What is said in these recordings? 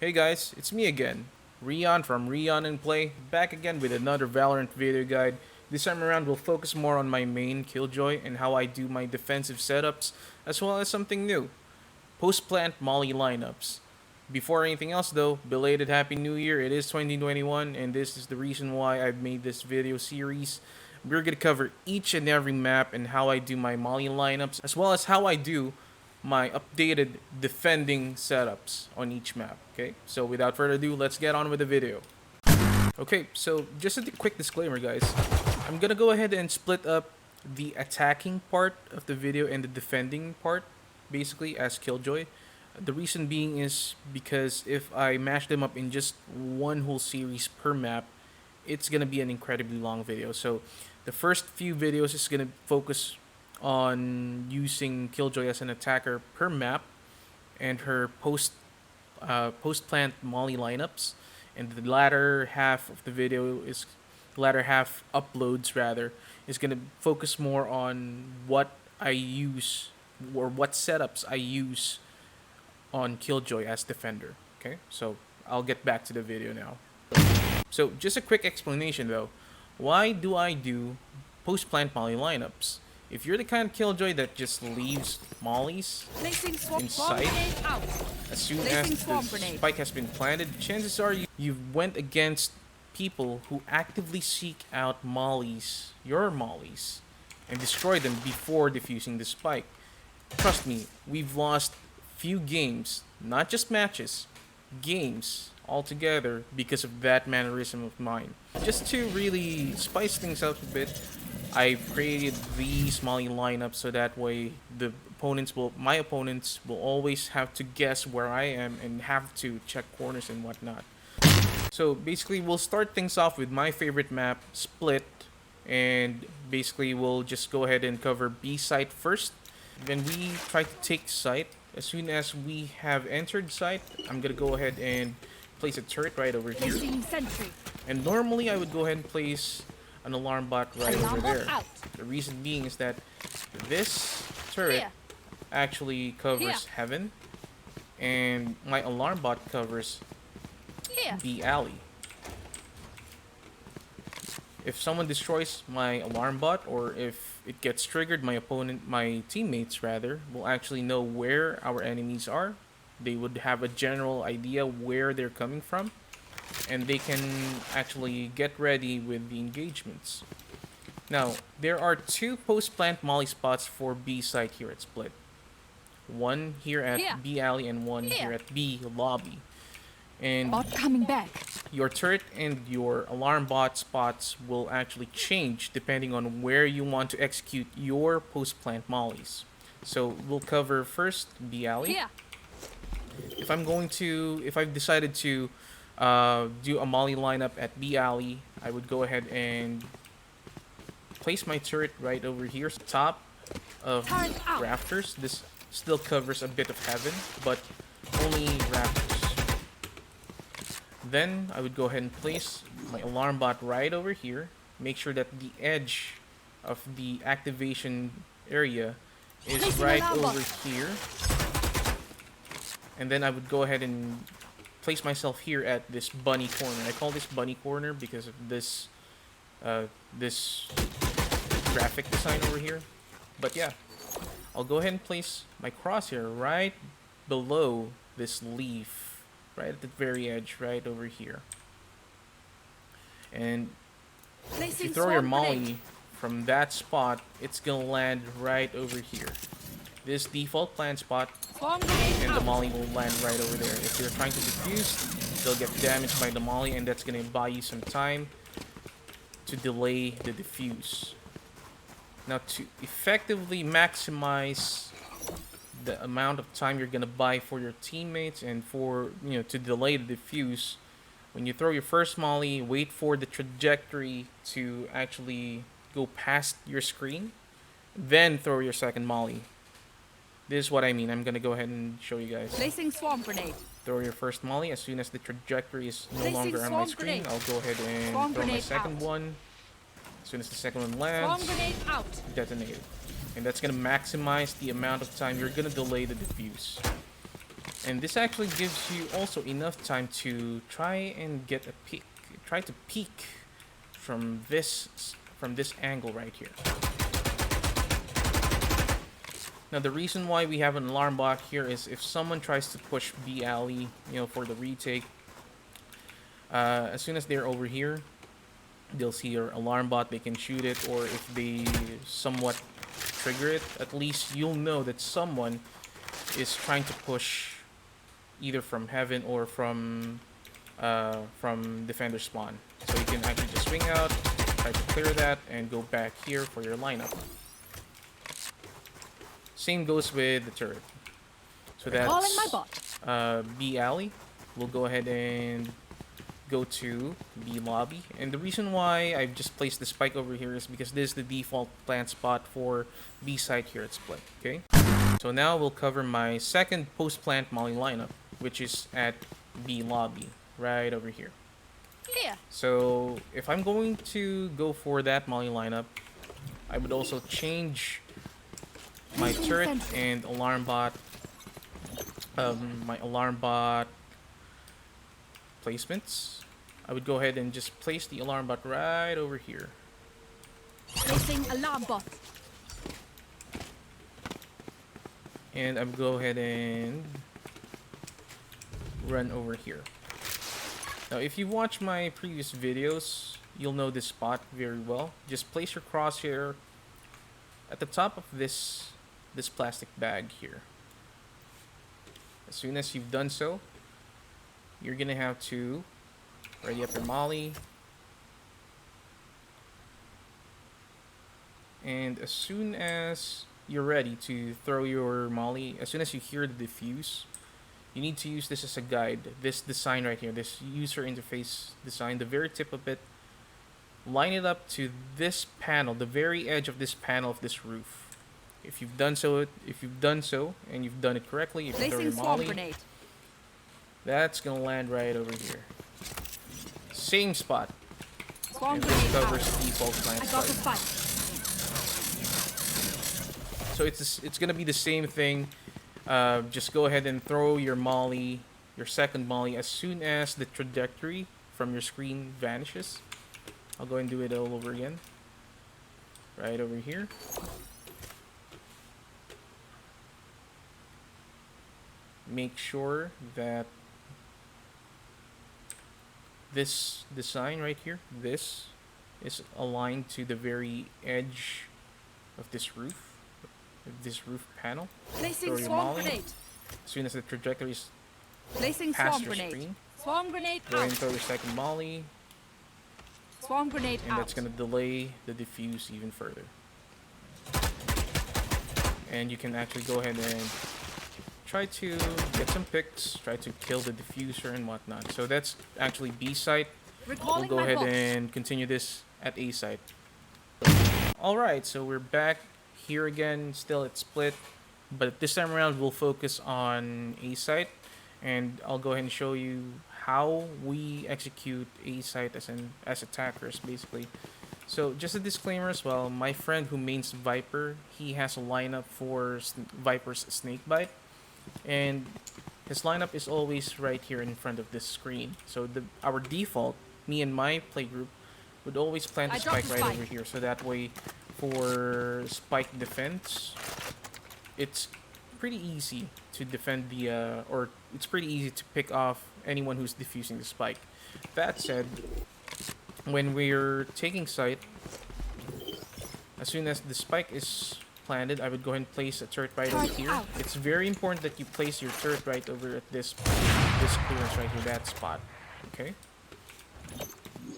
Hey guys, it's me again, Rion from Rion and Play, back again with another Valorant video guide. This time around we'll focus more on my main Killjoy and how I do my defensive setups, as well as something new, post-plant molly lineups. Before anything else though, belated Happy New Year, it is 2021 and this is the reason why I've made this video series. We're gonna cover each and every map and how I do my molly lineups, as well as how I do my updated defending setups on each map. Okay, so without further ado, let's get on with the video. Okay, so just a quick disclaimer guys, I'm gonna go ahead and split up the attacking part of the video and the defending part basically as Killjoy. The reason being is because if I mash them up in just one whole series per map, it's gonna be an incredibly long video. So the first few videos is gonna focus on using Killjoy as an attacker per map and her post-plant molly lineups, and the latter half of the video is latter half uploads rather is gonna focus more on what I use or what setups I use on Killjoy as defender. Okay, so I'll get back to the video now. So just a quick explanation though, why do I do post-plant molly lineups? If you're the kind of Killjoy that just leaves mollies in sight as soon as the spike has been planted, chances are you went against people who actively seek out mollies, your mollies, and destroy them before defusing the spike. Trust me, we've lost few games, not just matches, games altogether because of that mannerism of mine. Just to really spice things up a bit, I've created these molly lineups so that way my opponents will always have to guess where I am and have to check corners and whatnot. So basically we'll start things off with my favorite map, Split, and basically we'll just go ahead and cover B site first. Then we try to take site. As soon as we have entered site, I'm gonna go ahead and place a turret right over here. And normally I would go ahead and place an alarm bot right over there. The reason being is that this turret actually covers heaven, and my alarm bot covers the alley. If someone destroys my alarm bot, or if it gets triggered, my teammates rather, will actually know where our enemies are. They would have a general idea where they're coming from, and they can actually get ready with the engagements. Now, there are two post-plant molly spots for B site here at Split. One here at B alley and one here at B lobby. And coming back. Your turret and your alarm bot spots will actually change depending on where you want to execute your post-plant mollies. So we'll cover first B alley. If I've decided to do a molly lineup at B alley, I would go ahead and place my turret right over here, top of rafters. This still covers a bit of heaven, but only rafters. Then I would go ahead and place my alarm bot right over here. Make sure that the edge of the activation area is right over here. And then I would go ahead and place myself here at this bunny corner. I call this bunny corner because of this this graphic design over here. But yeah, I'll go ahead and place my crosshair right below this leaf, right at the very edge, right over here. And if you throw your molly from that spot, it's gonna land right over here. This default plant spot, and the molly will land right over there. If you're trying to defuse, they'll get damaged by the molly, and that's gonna buy you some time to delay the defuse. Now, to effectively maximize the amount of time you're gonna buy for your teammates and for to delay the defuse, when you throw your first molly, wait for the trajectory to actually go past your screen, then throw your second molly. This is what I mean. I'm gonna go ahead and show you guys. Placing swarm grenade. Throw your first molly. As soon as the trajectory is no longer on my screen, I'll go ahead and throw my second one. As soon as the second one lands, detonate it. And that's gonna maximize the amount of time you're gonna delay the defuse. And this actually gives you also enough time to try and get a peek. Try to peek from this angle right here. Now the reason why we have an alarm bot here is if someone tries to push B alley, for the retake, as soon as they're over here, they'll see your alarm bot, they can shoot it, or if they somewhat trigger it, at least you'll know that someone is trying to push either from heaven or from defender spawn. So you can actually just swing out, try to clear that, and go back here for your lineup. Same goes with the turret. So that's B alley. We'll go ahead and go to B lobby. And the reason why I've just placed the spike over here is because this is the default plant spot for B site here at Split. Okay. So now we'll cover my second post plant molly lineup, which is at B lobby, right over here. Yeah. So if I'm going to go for that molly lineup, I would also change my turret and alarm bot, my alarm bot placements. I would go ahead and just place the alarm bot right over here. Placing alarm bot. And I'm go ahead and run over here. Now, if you watch my previous videos, you'll know this spot very well. Just place your crosshair at the top of this plastic bag here. As soon as you've done so, you're gonna have to ready up your molly, and as soon as you're ready to throw your molly, as soon as you hear the defuse, you need to use this as a guide. This design right here, this user interface design, the very tip of it, line it up to this panel, the very edge of this panel of this roof. If you've done so, and you've done it correctly, if you throw your molly, that's gonna land right over here. Same spot. And this covers default plant spot. So it's gonna be the same thing. Just go ahead and throw your molly, your second molly, as soon as the trajectory from your screen vanishes. I'll go and do it all over again. Right over here. Make sure that this design right here, this is aligned to the very edge of this roof panel. Placing swarm grenade. As soon as the trajectory is placing past swarm your grenade. screen, Swarm grenade go ahead out. and throw your second molly. Swarm grenade and out. that's gonna delay the defuse even further. And you can actually go ahead and try to get some picks, try to kill the diffuser and whatnot. So that's actually B site. We'll go ahead and continue this at A site. Alright, so we're back here again, still at Split, but this time around we'll focus on A site, and I'll go ahead and show you how we execute A site as attackers, basically. So just a disclaimer as well, my friend who mains Viper, he has a lineup for Viper's Snakebite, and his lineup is always right here in front of this screen. So our default, me and my playgroup, would always plant the spike right over here. So that way, for spike defense, it's pretty easy to defend or it's pretty easy to pick off anyone who's defusing the spike. That said, when we're taking site, as soon as the spike is planted, I would go ahead and place a turret right over here. It's very important that you place your turret right over at this clearance right here, that spot. Okay.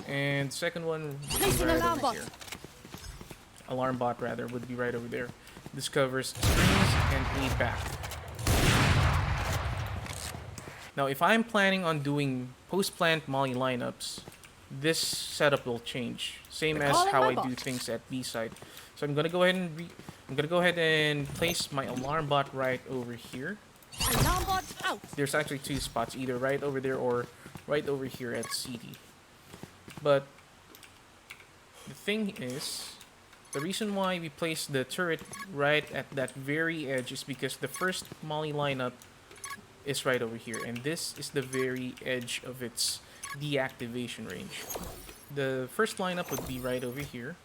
And second one would be right over here. Alarm bot rather would be right over there. This covers screens and A back. Now, if I'm planning on doing post-plant molly lineups, this setup will change. Same as how I do things at B side. So I'm gonna go ahead and place my alarm bot right over here. Alarm bot out. There's actually two spots, either right over there or right over here at CD. But the thing is, the reason why we place the turret right at that very edge is because the first molly lineup is right over here, and this is the very edge of its deactivation range. The first lineup would be right over here.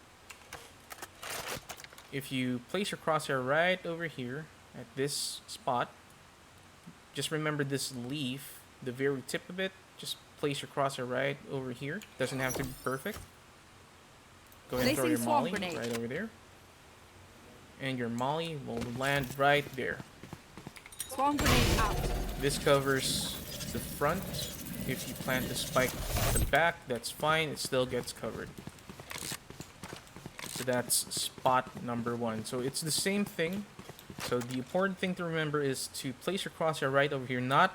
If you place your crosshair right over here at this spot, just remember this leaf, the very tip of it, just place your crosshair right over here. Doesn't have to be perfect. Go ahead and throw your Placing swarm molly grenade. right over there. And your molly will land right there. Swarm grenade out. This covers the front. If you plan to spike the back, that's fine. It still gets covered. So that's spot number 1. So it's the same thing. So the important thing to remember is to place your crosshair right over here, not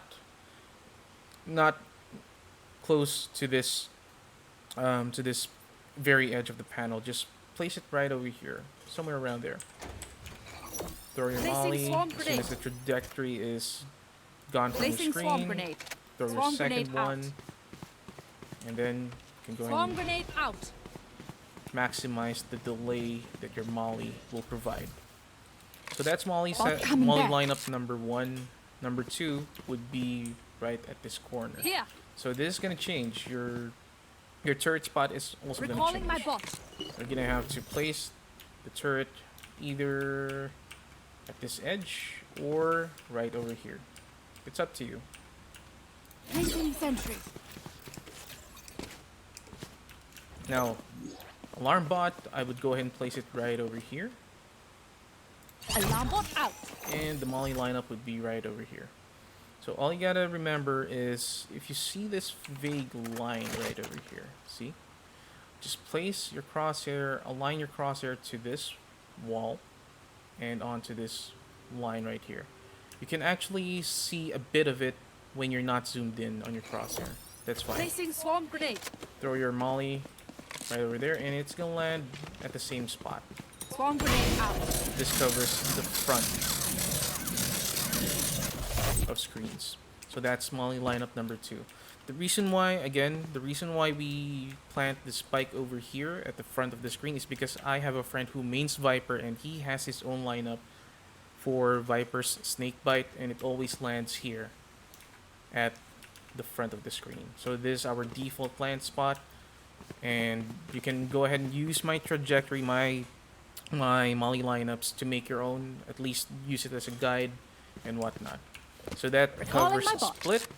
close to this very edge of the panel. Just place it right over here, somewhere around there. Throw your Placing molly. swarm As soon grenade. as the trajectory is gone from the Placing screen, swarm grenade. throw your Swarm second grenade out. one, and then you can go Swarm ahead grenade out. and maximize the delay that your molly will provide. So that's molly Bot coming molly back. lineup number 1. Number 2 would be right at this corner. Here. So this is gonna change. Your turret spot is also gonna Recalling change. my bot. You're gonna have to place the turret either at this edge or right over here. It's up to you. Placing sentry. Now, alarm bot, I would go ahead and place it right over here. Alarm bot out. And the molly lineup would be right over here. So all you gotta remember is, if you see this vague line right over here, see? Just place your crosshair, align your crosshair to this wall and onto this line right here. You can actually see a bit of it when you're not zoomed in on your crosshair. That's fine. Placing swarm grenade. Throw your molly right over there and it's gonna land at the same spot. Swarm grenade out. This covers the front of screens. So that's molly lineup number 2. The reason why we plant the spike over here at the front of the screen is because I have a friend who mains Viper and he has his own lineup for Viper's snake bite, and it always lands here at the front of the screen. So this is our default plant spot, and you can go ahead and use my trajectory, my molly lineups to make your own, at least use it as a guide and whatnot. So that Recalling covers my bot. split.